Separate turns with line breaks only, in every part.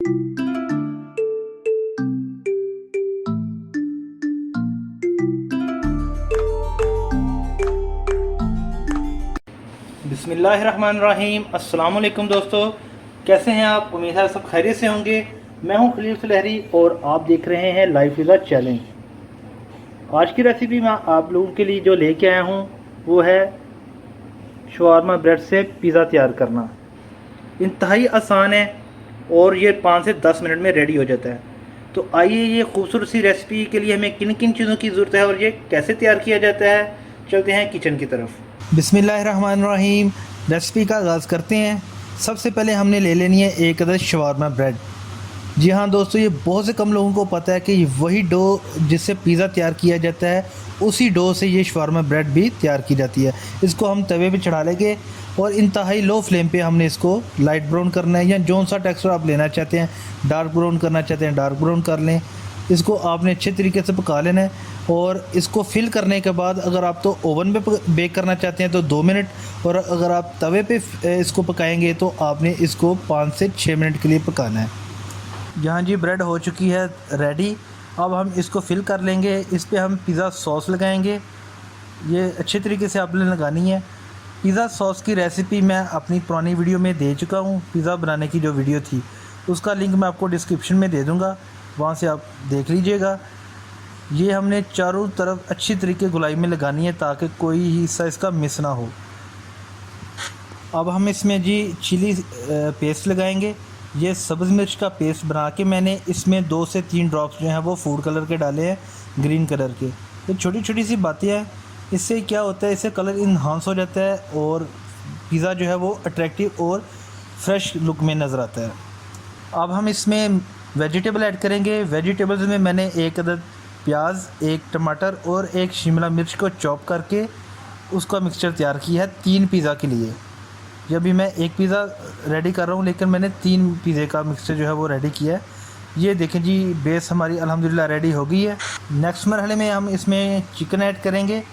बिस्मिल्लाहिर्रहमानिर्रहीम। अस्सलाम वालेकुम दोस्तों, कैसे हैं आप? उम्मीद है सब खैरियत से होंगे। मैं हूं खलील सुलहरी और आप देख रहे हैं लाइफ इज़ अ चैलेंज। आज की रेसिपी मैं आप लोगों के लिए जो लेके आया हूं वो है शवारमा ब्रेड से पिज़्ज़ा तैयार करना। इंतहाई आसान है और ये 5 से 10 मिनट में रेडी हो जाता है। तो आइए ये खूबसूरत सी रेसिपी के लिए हमें किन किन चीज़ों की ज़रूरत है और ये कैसे तैयार किया जाता है, चलते हैं किचन की तरफ।
बिस्मिल्लाहिर्रहमानिर्रहीम। रेसिपी का आगाज़ करते हैं। सबसे पहले हमने ले लेनी है एक अदद शवारमा ब्रेड। जी हाँ दोस्तों, ये बहुत से कम लोगों को पता है कि वही डो जिससे पिज़्ज़ा तैयार किया जाता है, उसी डो से ये शवारमा ब्रेड भी तैयार की जाती है। इसको हम तवे पे चढ़ा लेंगे और इंतहाई लो फ्लेम पे हमने इसको लाइट ब्राउन करना है, या जौन सा टेक्सचर आप लेना चाहते हैं, डार्क ब्राउन करना चाहते हैं डार्क ब्राउन कर लें। इसको आपने अच्छे तरीके से पका लेना है और इसको फिल करने के बाद अगर आप तो ओवन में बेक करना चाहते हैं तो 2 मिनट, और अगर आप तवे पे इसको पकाएंगे तो आपने इसको 5 से 6 मिनट के लिए पकाना है। यहाँ जी ब्रेड हो चुकी है रेडी। अब हम इसको फिल कर लेंगे। इस पे हम पिज़्ज़ा सॉस लगाएंगे। ये अच्छे तरीके से आपने लगानी है। पिज़्ज़ा सॉस की रेसिपी मैं अपनी पुरानी वीडियो में दे चुका हूँ। पिज़्ज़ा बनाने की जो वीडियो थी उसका लिंक मैं आपको डिस्क्रिप्शन में दे दूँगा, वहाँ से आप देख लीजिएगा। ये हमने चारों तरफ अच्छी तरीके गुलाई में लगानी है ताकि कोई हिस्सा इसका मिस ना हो। अब हम इसमें जी चिली पेस्ट लगाएंगे। ये सब्ज़ मिर्च का पेस्ट बना के मैंने इसमें 2 से 3 ड्रॉप्स जो हैं वो फूड कलर के डाले हैं, ग्रीन कलर के। ये छोटी छोटी सी बातें हैं, इससे क्या होता है, इससे कलर इन्हांस हो जाता है और पिज़्ज़ा जो है वो अट्रैक्टिव और फ्रेश लुक में नज़र आता है। अब हम इसमें वेजिटेबल ऐड करेंगे। वेजिटेबल्स में मैंने एक अदद प्याज, एक टमाटर और एक शिमला मिर्च को चॉप करके उसका मिक्सचर तैयार किया है 3 पिज़्ज़ा के लिए। जब भी मैं एक पिज़्ज़ा रेडी कर रहा हूँ लेकिन मैंने 3 पिज़्ज़े का मिक्सचर जो है वो रेडी किया है। ये देखें जी, बेस हमारी अल्हम्दुलिल्लाह रेडी हो गई है। नेक्स्ट मरहले में हम इसमें चिकन ऐड करेंगे।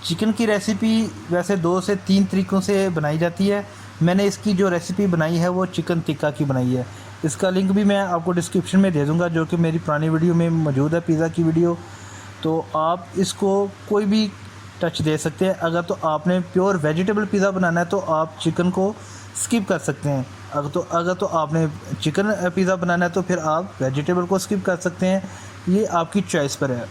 चिकन की रेसिपी वैसे 2 से 3 तरीक़ों से बनाई जाती है। मैंने इसकी जो रेसिपी बनाई है वो चिकन टिक्का की बनाई है। इसका लिंक भी मैं आपको डिस्क्रिप्शन में दे दूँगा, जो कि मेरी पुरानी वीडियो में मौजूद है, पिज़्ज़ा की वीडियो। तो आप इसको कोई भी टच दे सकते हैं। अगर तो आपने प्योर वेजिटेबल पिज़्ज़ा बनाना है तो आप चिकन को स्किप कर सकते हैं। अगर तो आपने चिकन पिज़्ज़ा बनाना है तो फिर आप वेजिटेबल को स्किप कर सकते हैं। ये आपकी चॉइस पर है।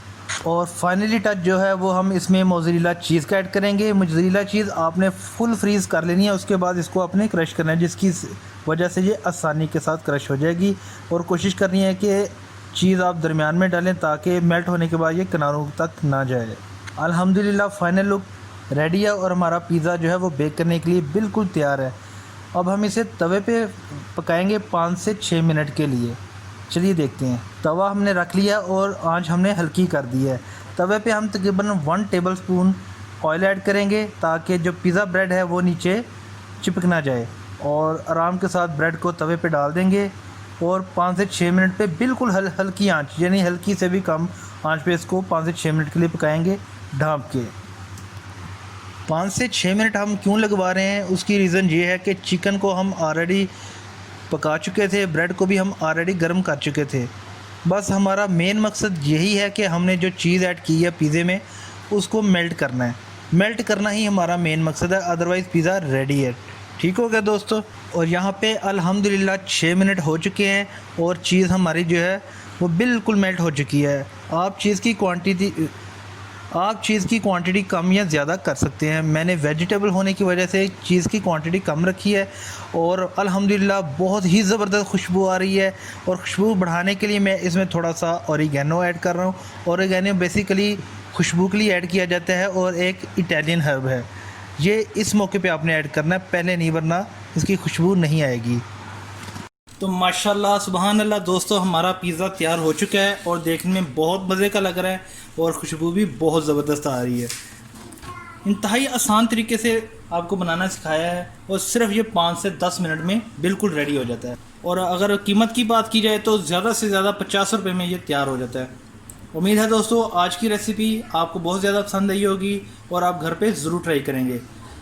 और फाइनली टच जो है वो हम इसमें मोज़रेला चीज़ का ऐड करेंगे। मोज़रेला चीज़ आपने फुल फ्रीज़ कर लेनी है, उसके बाद इसको आपने क्रश करना है, जिसकी वजह से ये आसानी के साथ क्रश हो जाएगी। और कोशिश करनी है कि चीज़ आप दरमियान में डालें ताकि मेल्ट होने के बाद ये किनारों तक ना जाए। अल्हम्दुलिल्लाह फाइनल लुक रेडी है और हमारा पिज़्ज़ा जो है वो बेक करने के लिए बिल्कुल तैयार है। अब हम इसे तवे पे पकाएंगे 5 से 6 मिनट के लिए। चलिए देखते हैं। तवा हमने रख लिया और आंच हमने हल्की कर दी है। तवे पे हम तकरीबन 1 टेबलस्पून ऑयल ऐड करेंगे ताकि जो पिज़्ज़ा ब्रेड है वो नीचे चिपक ना जाए, और आराम के साथ ब्रेड को तवे पे डाल देंगे और 5 से 6 मिनट पे बिल्कुल हल्की आंच, यानी हल्की से भी कम आंच पे इसको 5 से 6 मिनट के लिए पकाएंगे ढाँप के। 5 से 6 मिनट हम क्यों लगवा रहे हैं, उसकी रीज़न ये है कि चिकन को हम ऑलरेडी पका चुके थे, ब्रेड को भी हम ऑलरेडी गर्म कर चुके थे। बस हमारा मेन मकसद यही है कि हमने जो चीज़ ऐड की है पिज़्ज़े में उसको मेल्ट करना है। मेल्ट करना ही हमारा मेन मकसद है, अदरवाइज़ पिज़्ज़ा रेडी है। ठीक हो गया दोस्तों। और यहाँ पे अल्हम्दुलिल्लाह 6 मिनट हो चुके हैं और चीज़ हमारी जो है वो बिल्कुल मेल्ट हो चुकी है। आप चीज़ की क्वांटिटी कम या ज़्यादा कर सकते हैं। मैंने वेजिटेबल होने की वजह से चीज़ की क्वांटिटी कम रखी है और अल्हम्दुलिल्लाह बहुत ही ज़बरदस्त खुशबू आ रही है। और खुशबू बढ़ाने के लिए मैं इसमें थोड़ा सा ऑरिगेनो ऐड कर रहा हूँ। ऑरिगेनो बेसिकली खुशबू के लिए ऐड किया जाता है और एक इटालियन हर्ब है। ये इस मौके पे आपने ऐड करना है, पहले नहीं, वरना इसकी खुशबू नहीं आएगी।
तो माशाल्लाह सुबहान अल्लाह दोस्तों, हमारा पिज़्ज़ा तैयार हो चुका है और देखने में बहुत मज़े का लग रहा है और खुशबू भी बहुत ज़बरदस्त आ रही है। इंतहाई आसान तरीके से आपको बनाना सिखाया है और सिर्फ ये 5 से 10 मिनट में बिल्कुल रेडी हो जाता है। और अगर कीमत की बात की जाए तो ज़्यादा से ज़्यादा 50 रुपये में ये तैयार हो जाता है। उम्मीद है दोस्तों आज की रेसिपी आपको बहुत ज़्यादा पसंद आई होगी और आप घर पे ज़रूर ट्राई करेंगे।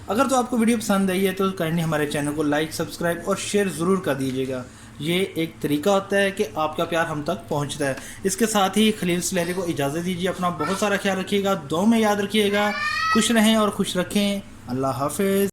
अगर तो आपको वीडियो पसंद आई है तो काइंडली हमारे चैनल को लाइक, सब्सक्राइब और शेयर ज़रूर कर दीजिएगा। ये एक तरीका होता है कि आपका प्यार हम तक पहुंचता है। इसके साथ ही खलील सुलहरी को इजाज़त दीजिए। अपना बहुत सारा ख्याल रखिएगा, दुआ में याद रखिएगा। खुश रहें और खुश रखें। अल्लाह हाफिज़।